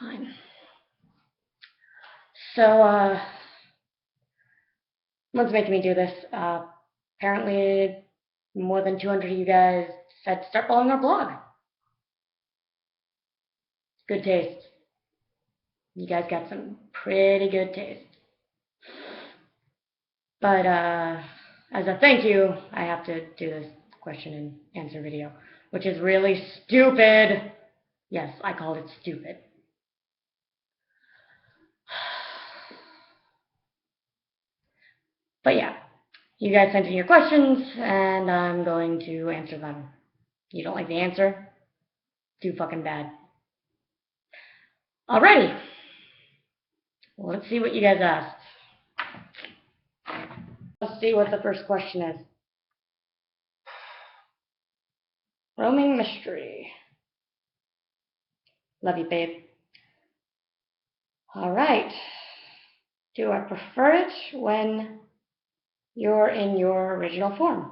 Fine. So, what's making me do this? Apparently, more than 200 of you guys said to start following our blog. Good taste. You guys got some pretty good taste. But as a thank you, I have to do this question and answer video, which is really stupid. Yes, I called it stupid. But yeah, you guys sent in your questions, and I'm going to answer them. You don't like the answer? Too fucking bad. Alrighty. Well, let's see what you guys asked. Let's see what the first question is. Roaming mystery. Love you, babe. Alright. Do I prefer it when you're in your original form?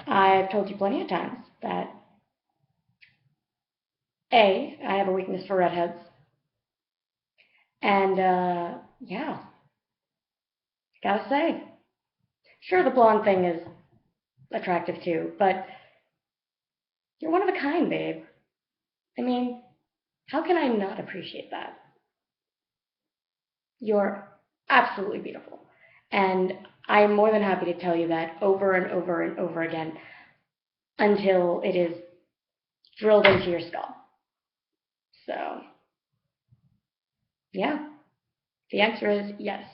I've told you plenty of times that A, I have a weakness for redheads. And, yeah. Gotta say. Sure, the blonde thing is attractive too, but you're one of a kind, babe. I mean, how can I not appreciate that? You're absolutely beautiful. And I'm more than happy to tell you that over and over and over again until it is drilled into your skull. So, yeah, the answer is yes.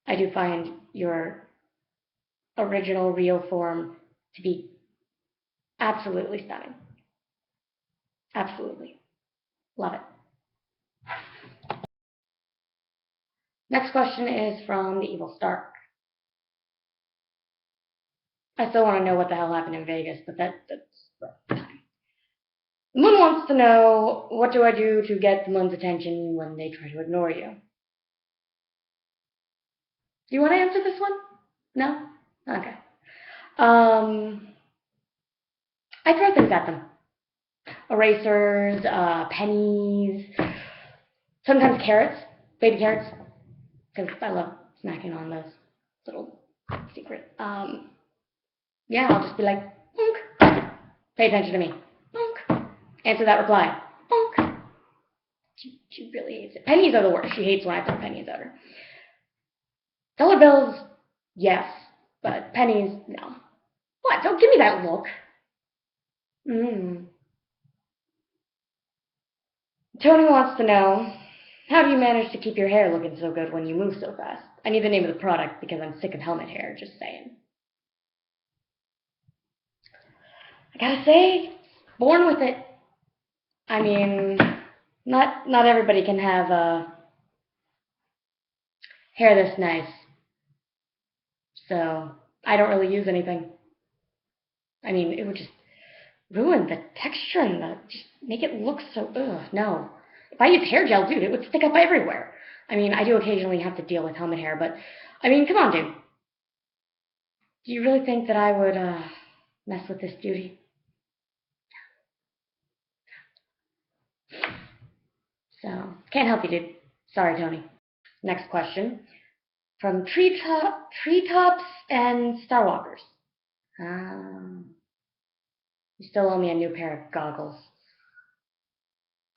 I do find your original, real form to be absolutely stunning. Absolutely. Love it. Next question is from the Evil Stark. I still want to know what the hell happened in Vegas, but that's time. The Moon wants to know, what do I do to get the Moon's attention when they try to ignore you? Do you want to answer this one? No? Okay. I throw things at them. Erasers, pennies, sometimes carrots, baby carrots, because I love snacking on those little secret. Yeah, I'll just be like, bonk. Pay attention to me. Bonk. Answer that reply. Bonk. She really hates it. Pennies are the worst. She hates when I throw pennies at her. Dollar bills, yes, but pennies, no. What? Don't give me that look. Tony wants to know, how do you manage to keep your hair looking so good when you move so fast? I need the name of the product because I'm sick of helmet hair, just saying. I gotta say, born with it. I mean, not everybody can have hair this nice. So, I don't really use anything. I mean, it would just ruin the texture and just make it look so, no. If I use hair gel, dude, it would stick up everywhere. I mean, I do occasionally have to deal with helmet hair, but, I mean, come on, dude. Do you really think that I would, mess with this beauty? So, can't help you, dude. Sorry, Tony. Next question. From Treetops and Starwalkers. You still owe me a new pair of goggles.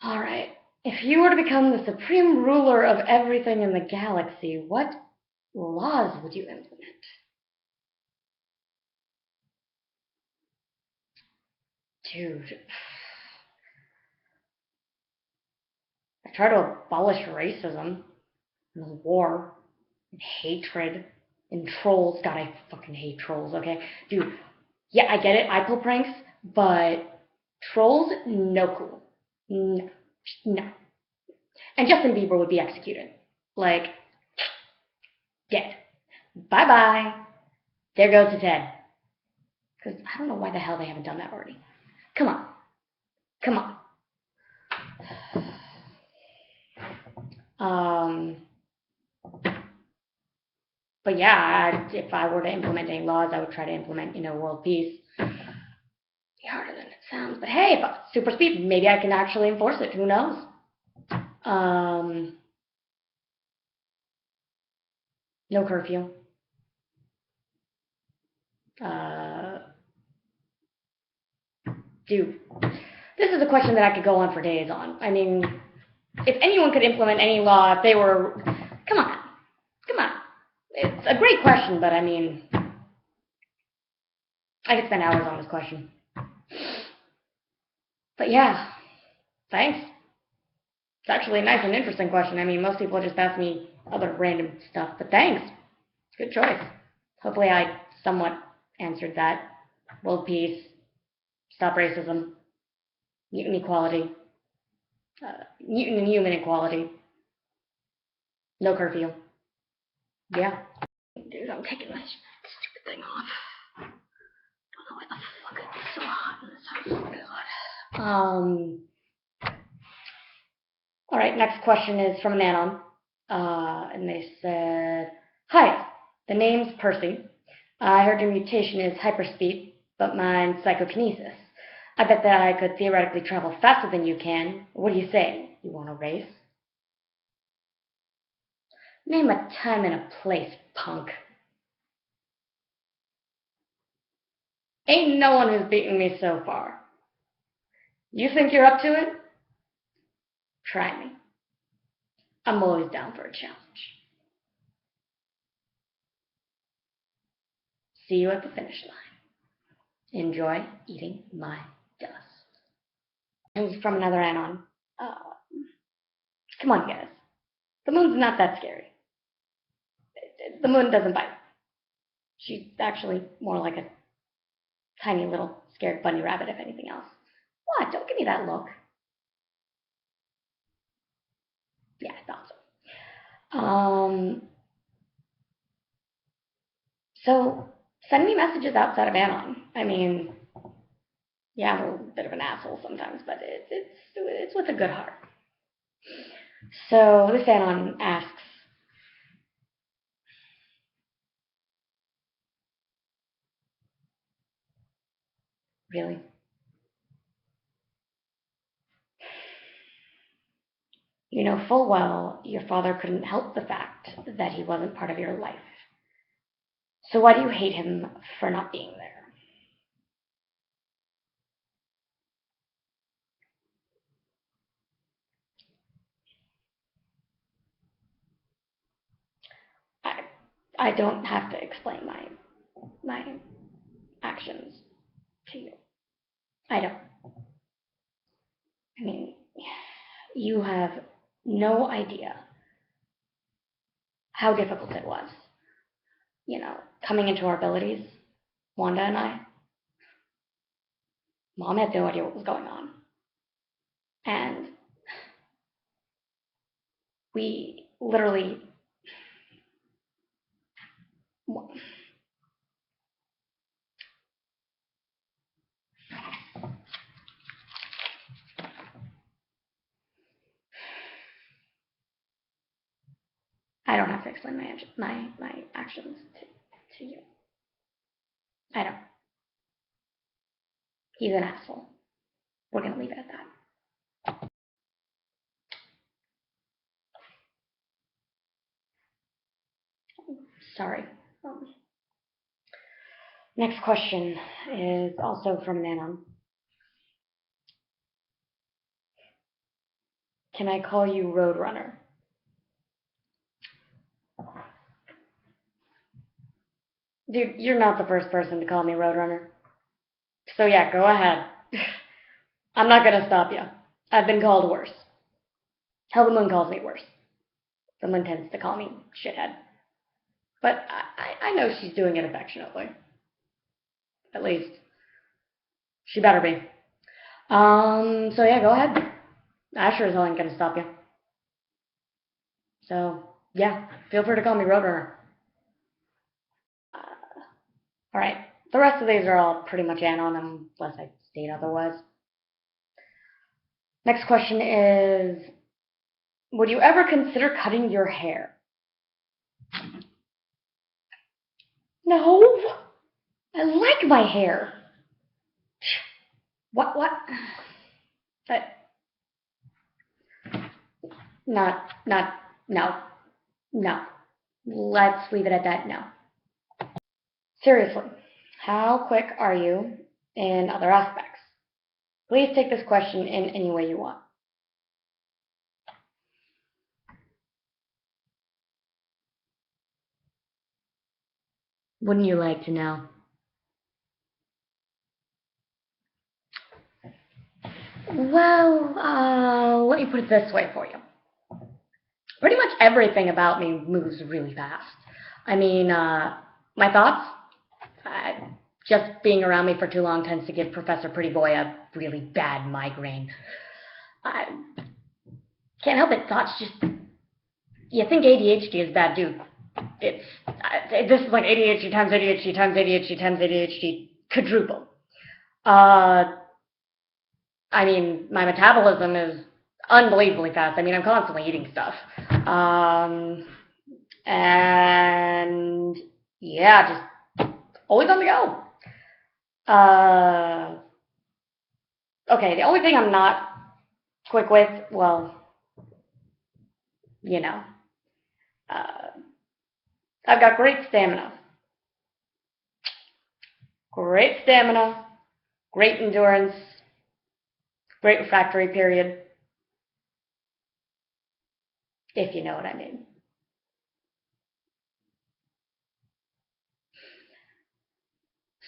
Alright. If you were to become the supreme ruler of everything in the galaxy, what laws would you implement? Dude. I try to abolish racism and war and hatred and trolls. God, I fucking hate trolls, okay? Dude, yeah, I get it. I pull pranks, but trolls, no cool. No. No. And Justin Bieber would be executed. Like, dead. Bye-bye. There goes his head. Because I don't know why the hell they haven't done that already. Come on. Come on. But yeah, if I were to implement any laws, I would try to implement, world peace. Be harder than it sounds. But hey, if I super speed, maybe I can actually enforce it. Who knows? No curfew. Uh, Dude, this is a question that I could go on for days on. I mean, if anyone could implement any law, if they were, come on, come on. It's a great question, but I mean, I could spend hours on this question. But yeah, thanks. It's actually a nice and interesting question. I mean, most people just ask me other random stuff, but thanks. Good choice. Hopefully I somewhat answered that. World peace, stop racism, mutant equality, mutant and human equality, no curfew. Yeah. Dude, I'm taking this stupid thing off. I don't know why the fuck it's so hot in this house. Oh, God. All right, next question is from an anon. And they said, hi, the name's Percy. I heard your mutation is hyperspeed, but mine's psychokinesis. I bet that I could theoretically travel faster than you can. What do you say? You want to race? Name a time and a place, punk. Ain't no one who's beaten me so far. You think you're up to it? Try me. I'm always down for a challenge. See you at the finish line. Enjoy eating my dust. This is from another anon. Come on, guys. The moon's not that scary. The moon doesn't bite. She's actually more like a tiny little scared bunny rabbit, if anything else. What? Don't give me that look. Yeah, I thought so. So send me messages outside of anon. I mean, yeah, I'm a bit of an asshole sometimes, but it's with a good heart. So this anon asks, really? You know full well your father couldn't help the fact that he wasn't part of your life. So why do you hate him for not being there? I don't have to explain my actions to you. I don't. I mean, you have no idea how difficult it was, coming into our abilities, Wanda and I. Mom had no idea what was going on. And we literally, I don't have to explain my actions to you. I don't. He's an asshole. We're going to leave it at that. Sorry. Next question is also from Nanon. Can I call you Roadrunner? Dude, you're not the first person to call me Roadrunner. So yeah, go ahead. I'm not going to stop you. I've been called worse. Hell, the moon calls me worse. The moon tends to call me shithead. But I know she's doing it affectionately. At least. She better be. So yeah, go ahead. I sure as hell ain't gonna stop you. So, yeah, feel free to call me Roadrunner. Alright, the rest of these are all pretty much anon unless I state otherwise. Next question is, would you ever consider cutting your hair? No! I like my hair! What? Not, no, no. Let's leave it at that, no. Seriously, how quick are you in other aspects? Please take this question in any way you want. Wouldn't you like to know? Well, let me put it this way for you. Pretty much everything about me moves really fast. I mean, my thoughts, uh, just being around me for too long tends to give Professor Pretty Boy a really bad migraine. I can't help it. Thoughts just, you think ADHD is bad, dude. It's, this is like ADHD times ADHD times ADHD times ADHD quadruple. Uh, I mean, my metabolism is unbelievably fast. I mean, I'm constantly eating stuff. And yeah, just always on the go. Okay, the only thing I'm not quick with, well, you know, uh, I've got great stamina. Great stamina, great endurance, great refractory period, if you know what I mean.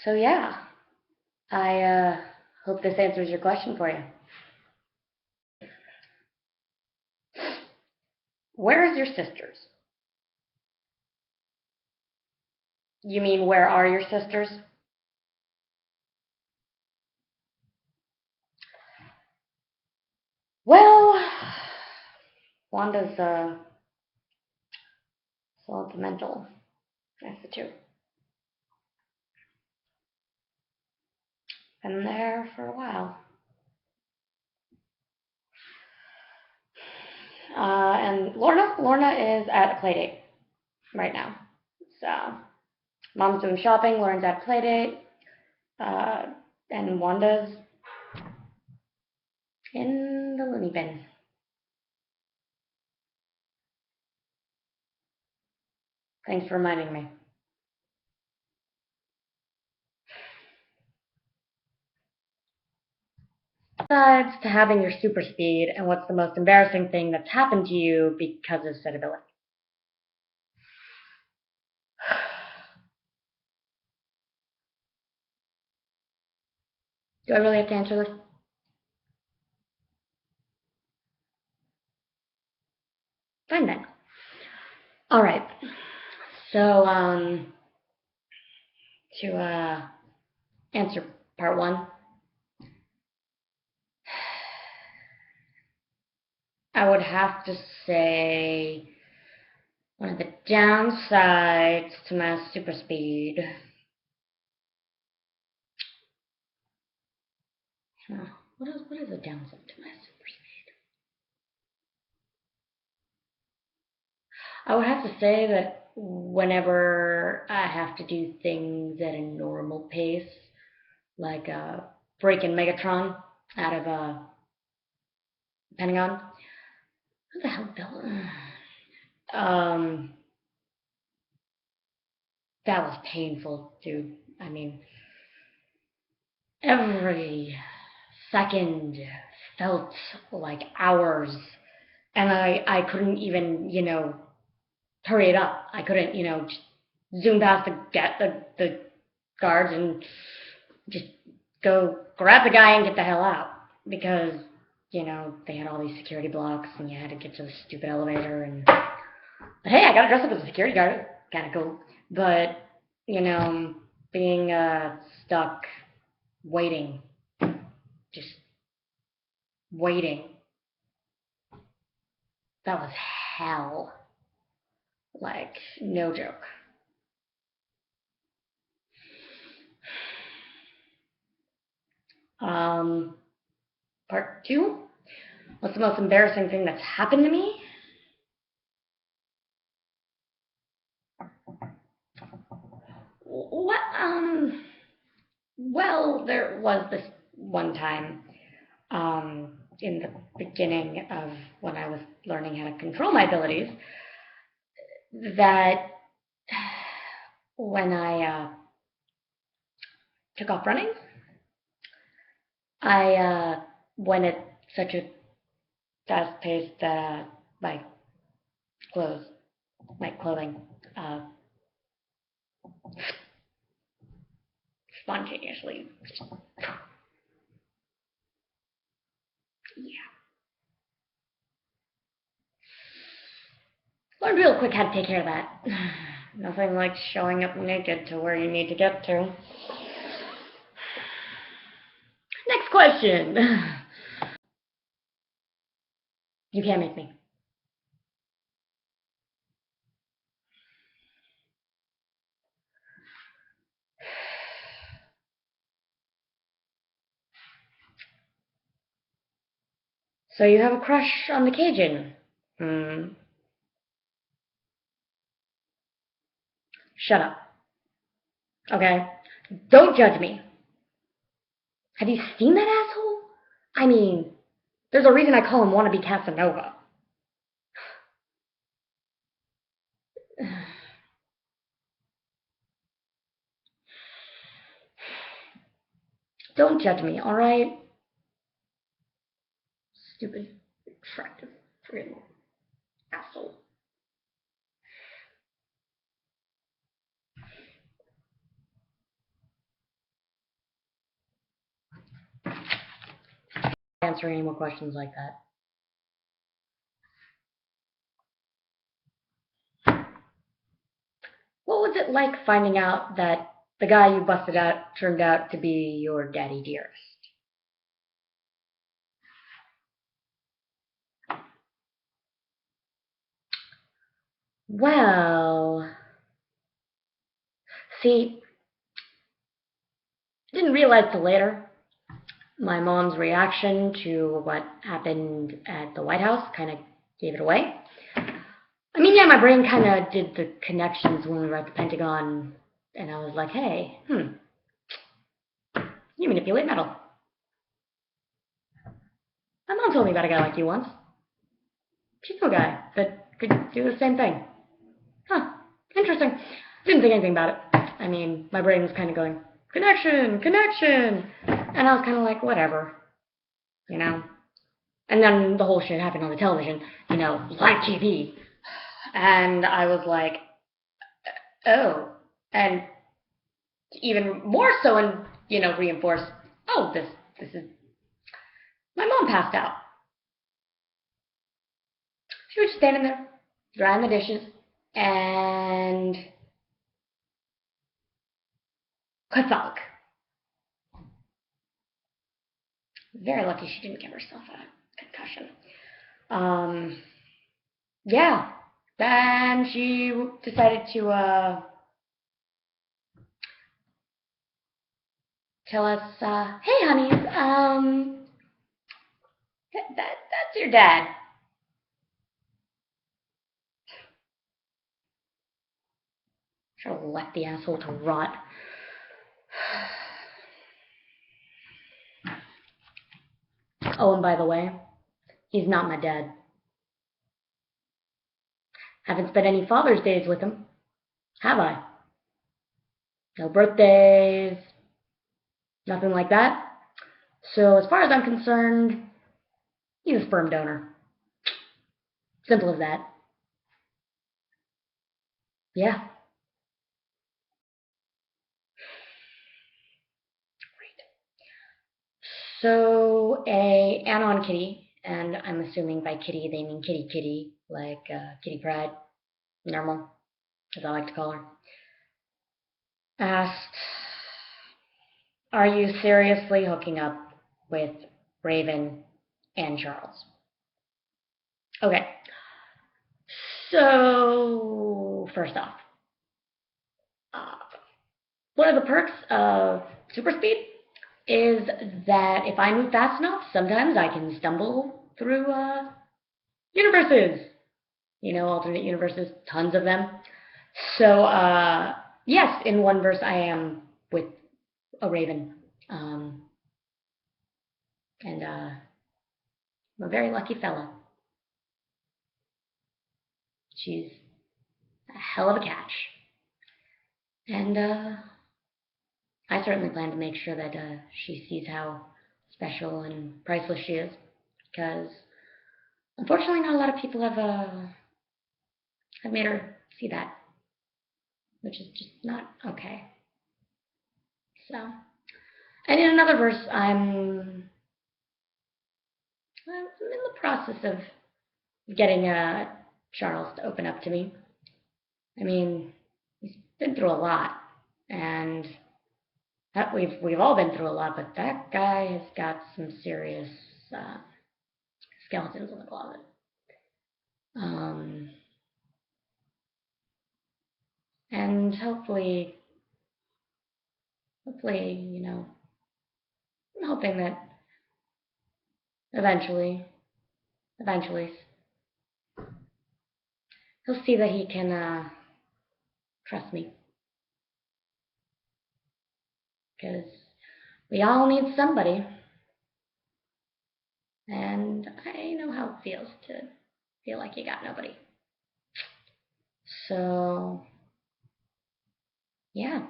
So yeah, I hope this answers your question for you. Where's your sisters? You mean where are your sisters? Well, Wanda's sentimental. That's the truth. Been there for a while. And Lorna is at a play date right now. So mom's doing shopping, Lauren's at a play date, and Wanda's in the loony bin. Thanks for reminding me. Besides to having your super speed, and what's the most embarrassing thing that's happened to you because of said ability? Do I really have to answer this? Fine then. All right. So, to answer part one, I would have to say one of the downsides to my super speed. What is the downside to my super speed? I would have to say that whenever I have to do things at a normal pace, like breaking Megatron out of Pentagon. Who the hell built? Um, that was painful, dude. I mean, every second felt like hours, and I couldn't even hurry it up. I couldn't just zoom past the guards and just go grab the guy and get the hell out because they had all these security blocks and you had to get to the stupid elevator and but hey, I got to dress up as a security guard. Kind of cool. But being stuck waiting, just waiting, that was hell. Like, no joke. Um, part two. What's the most embarrassing thing that's happened to me? What? Well, there was this one time. in the beginning of when I was learning how to control my abilities, that when I took off running, I went at such a fast pace that my clothes, my clothing, spontaneously, yeah. Learned real quick how to take care of that. Nothing like showing up naked to where you need to get to. Next question. You can't make me. So you have a crush on the Cajun? Shut up. Okay? Don't judge me. Have you seen that asshole? I mean, there's a reason I call him wannabe Casanova. Don't judge me, alright? Stupid, attractive, friggin' asshole. Answer any more questions like that. What was it like finding out that the guy you busted out turned out to be your daddy dearest? Well, see, I didn't realize till later. My mom's reaction to what happened at the White House kind of gave it away. I mean, yeah, my brain kind of did the connections when we were at the Pentagon, and I was like, hey, you manipulate metal. My mom told me about a guy like you once. She knew a guy that could do the same thing. Huh, interesting. Didn't think anything about it. I mean, my brain was kind of going, connection, connection. And I was kind of like, whatever, you know? And then the whole shit happened on the television, live TV. And I was like, oh. And even more so, and, reinforced, oh, this is, my mom passed out. She was just standing there, drying the dishes, and Quetzalcoatl. Very lucky she didn't give herself a concussion. Yeah. Then she decided to tell us, hey, honeys, that's your dad. Should have left the asshole to rot. Oh, and by the way, he's not my dad. Haven't spent any Father's Days with him, have I? No birthdays, nothing like that. So as far as I'm concerned, he's a sperm donor. Simple as that. Yeah. So a anon kitty, and I'm assuming by kitty they mean kitty kitty, like Kitty Pryde, normal, as I like to call her, asked, are you seriously hooking up with Raven and Charles? Okay, so first off, one of the perks of super speed is that if I move fast enough, sometimes I can stumble through universes. Alternate universes, tons of them. So, yes, in one verse I am with a raven. And I'm a very lucky fella. She's a hell of a catch. And I certainly plan to make sure that she sees how special and priceless she is. Because unfortunately, not a lot of people have made her see that, which is just not okay. So, and in another verse, I'm in the process of getting Charles to open up to me. I mean, he's been through a lot, and we've all been through a lot, but that guy has got some serious skeletons in the closet. And hopefully, you know, I'm hoping that eventually, he'll see that he can trust me. Because we all need somebody. And I know how it feels to feel like you got nobody. So, yeah.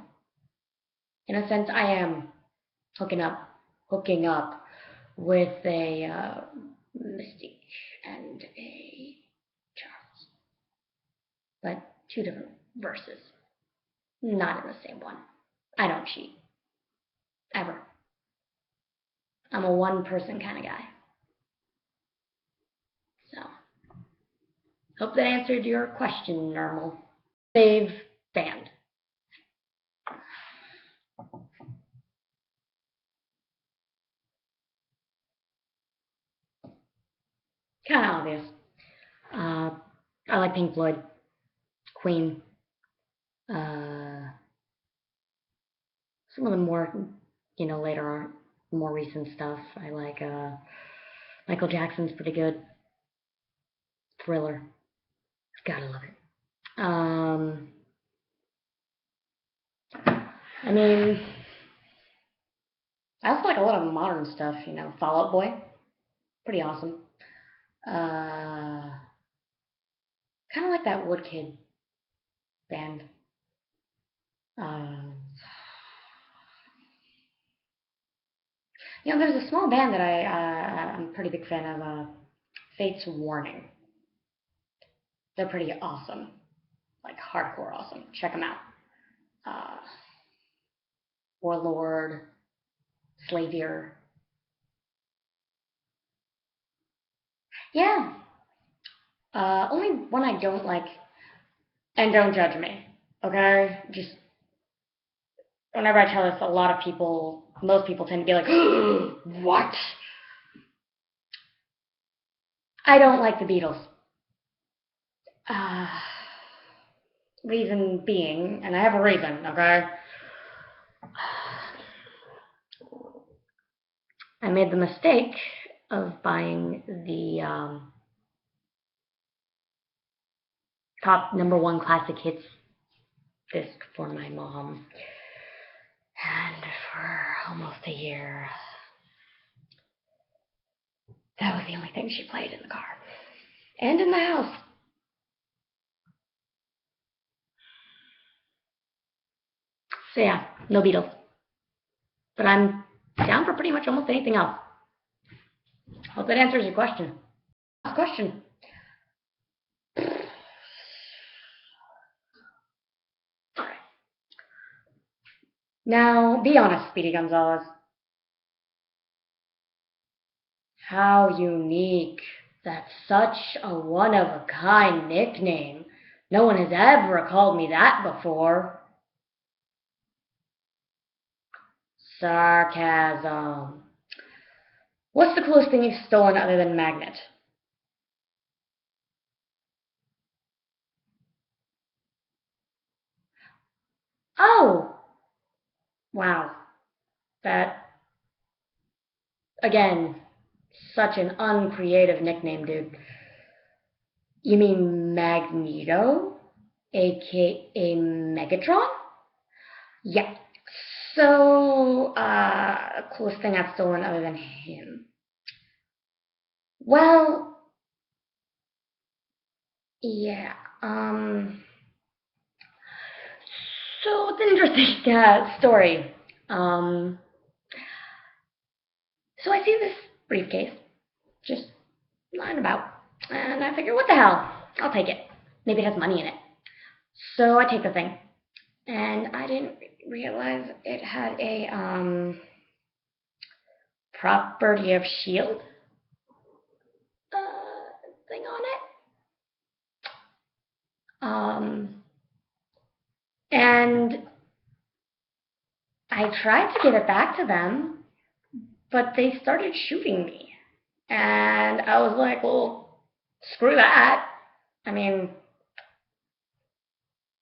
In a sense, I am hooking up with a Mystique and a Charles. But two different verses. Not in the same one. I don't cheat. Ever. I'm a one-person kind of guy. So, hope that answered your question, Normal. Fave band. Kind of obvious. I like Pink Floyd, Queen. Some of the more, later, more recent stuff. I like Michael Jackson's pretty good. Thriller. Gotta love it. I mean, I also like a lot of modern stuff, Fall Out Boy. Pretty awesome. Kind of like that Woodkid band. There's a small band that I'm a pretty big fan of, Fate's Warning. They're pretty awesome. Like, hardcore awesome. Check them out. Warlord, Slavier. Yeah. Only one I don't like, and don't judge me, okay? Just, whenever I tell this, a lot of people, most people tend to be like, what? I don't like the Beatles. Reason being, and I have a reason, okay? I made the mistake of buying the top #1 classic hits disc for my mom. And for almost a year, that was the only thing she played in the car. And in the house. So yeah, no Beatles. But I'm down for pretty much almost anything else. Hope that answers your question. Last question. Alright. Now, be honest, Speedy Gonzalez. How unique. That's such a one-of-a-kind nickname. No one has ever called me that before. Sarcasm. What's the coolest thing you've stolen other than Magnet? Oh! Wow. That, again, such an uncreative nickname, dude. You mean Magneto? AKA Megatron? Yeah. So, coolest thing I've stolen other than him. Well, yeah. So it's an interesting story. Um, so I see this briefcase just lying about, and I figure, what the hell? I'll take it. Maybe it has money in it. So I take the thing, and I didn't realize it had a property of shield thing on it. And I tried to give it back to them, but they started shooting me. And I was like, well, screw that. I mean,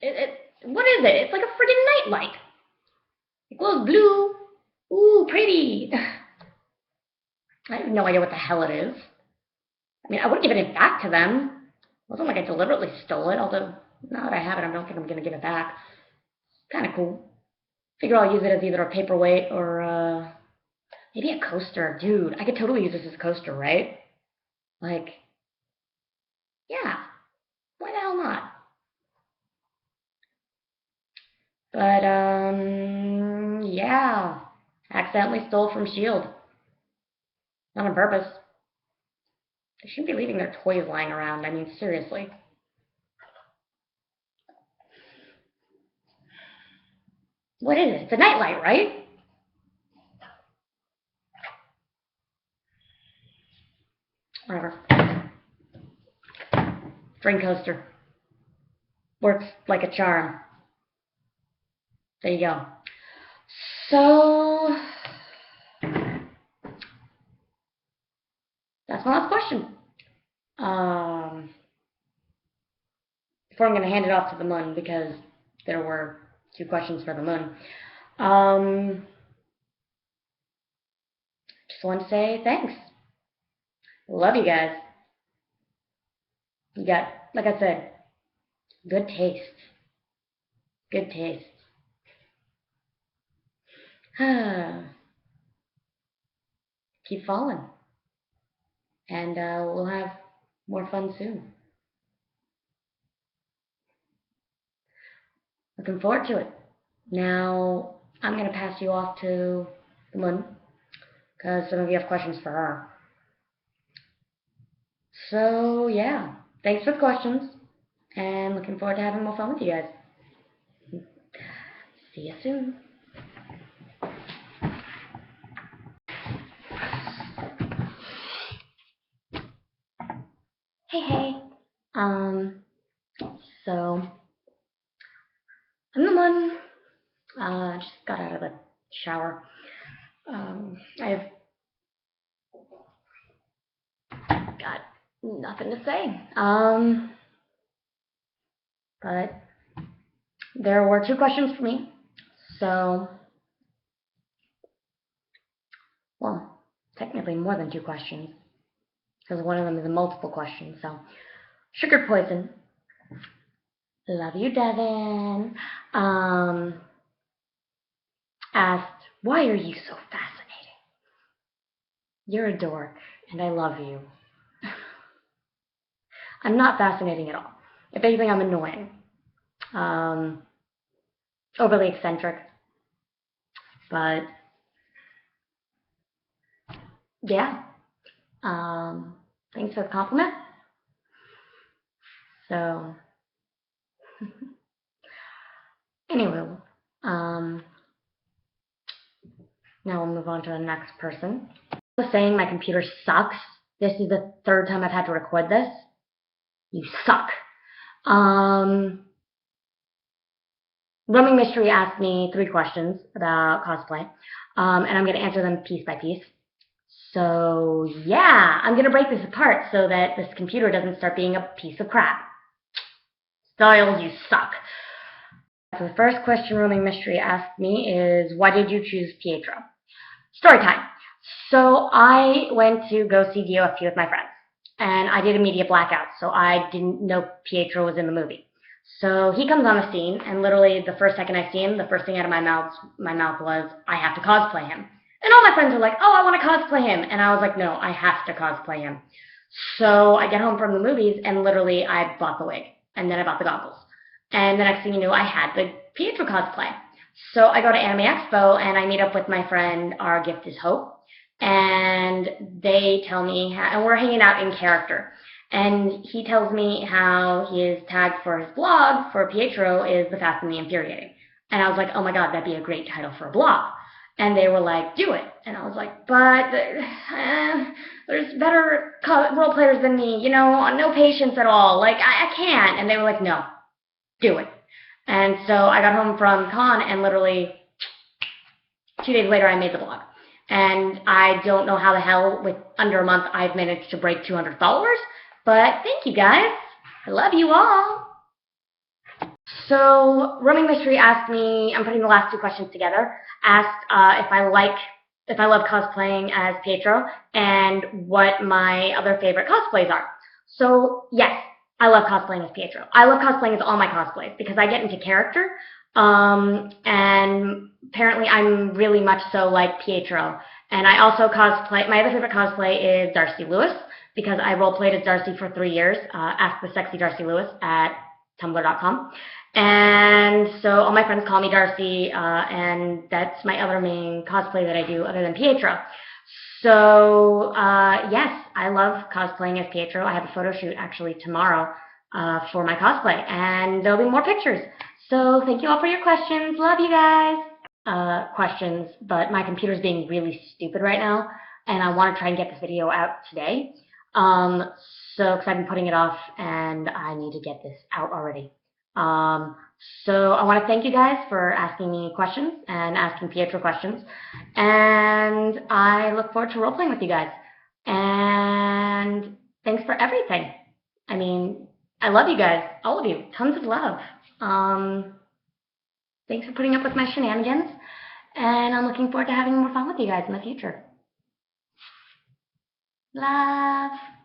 what is it? It's like a friggin' nightlight. It glows blue. Ooh, pretty. I have no idea what the hell it is. I mean, I would have given it back to them. It wasn't like I deliberately stole it, although now that I have it, I don't think I'm going to give it back. Kind of cool. Figure I'll use it as either a paperweight or maybe a coaster. Dude, I could totally use this as a coaster, right? Like, yeah, why the hell not? But, yeah, accidentally stole from S.H.I.E.L.D. Not on purpose. They shouldn't be leaving their toys lying around. I mean, seriously. What is it? It's a nightlight, right? Whatever. String coaster. Works like a charm. There you go. So, that's my last question. Before I'm going to hand it off to the Moon, because there were 2 questions for the Moon. Just want to say thanks. Love you guys. You got, like I said, good taste. Good taste. Keep falling. And we'll have more fun soon. Looking forward to it. Now, I'm going to pass you off to the Moon, because some of you have questions for her. So, yeah. Thanks for the questions, and looking forward to having more fun with you guys. See you soon. Hey. So, I'm the Moon. Just got out of the shower. I've got nothing to say. But there were 2 questions for me. So, well, technically more than 2 questions, because one of them is a multiple question. So, sugar poison. Love you, Devin. Asked, why are you so fascinating? You're a dork, and I love you. I'm not fascinating at all. If anything, I'm annoying. Overly eccentric. But, yeah. Thanks for the compliment. So, anyway, now we'll move on to the next person. I was saying my computer sucks. This is the 3rd time I've had to record this. You suck. Roaming Mystery asked me 3 questions about cosplay, and I'm going to answer them piece by piece. So, yeah, I'm going to break this apart so that this computer doesn't start being a piece of crap. Styles, you suck. So the first question Roaming Mystery asked me is, why did you choose Pietro? Story time. So I went to go see DOFT with my friends, and I did a media blackout, so I didn't know Pietro was in the movie. So he comes on the scene, and literally the first second I see him, the first thing out of my mouth was, I have to cosplay him. And all my friends were like, oh, I want to cosplay him. And I was like, no, I have to cosplay him. So I get home from the movies and literally I bought the wig and then I bought the goggles. And the next thing you knew, I had the Pietro cosplay. So I go to Anime Expo and I meet up with my friend, Our Gift is Hope. And they tell me, and we're hanging out in character. And he tells me how his tag for his blog for Pietro is The Fast and the Infuriating. And I was like, oh my God, that'd be a great title for a blog. And they were like, do it. And I was like, but there's better role players than me, you know, no patience at all. Like, I can't. And they were like, no, do it. And so I got home from con and literally 2 days later I made the blog. And I don't know how the hell with under a month I've managed to break 200 followers, but thank you guys. I love you all. So Roaming Mystery asked me, I'm putting the last two questions together, asked if I love cosplaying as Pietro and what my other favorite cosplays are. So yes, I love cosplaying as Pietro. I love cosplaying as all my cosplays because I get into character, and apparently I'm really much so like Pietro. And I also cosplay, my other favorite cosplay is Darcy Lewis because I roleplayed as Darcy for 3 years, Ask the Sexy Darcy Lewis at tumblr.com. And so all my friends call me Darcy, and that's my other main cosplay that I do other than Pietro. So yes, I love cosplaying as Pietro. I have a photo shoot actually tomorrow for my cosplay, and there'll be more pictures. So thank you all for your questions. Love you guys. Questions, but my computer's being really stupid right now, and I want to try and get this video out today. Because I've been putting it off, and I need to get this out already. So I want to thank you guys for asking me questions and asking Pietro questions, and I look forward to role-playing with you guys. And thanks for everything. I mean, I love you guys, all of you, tons of love. Thanks for putting up with my shenanigans, and I'm looking forward to having more fun with you guys in the future. Love.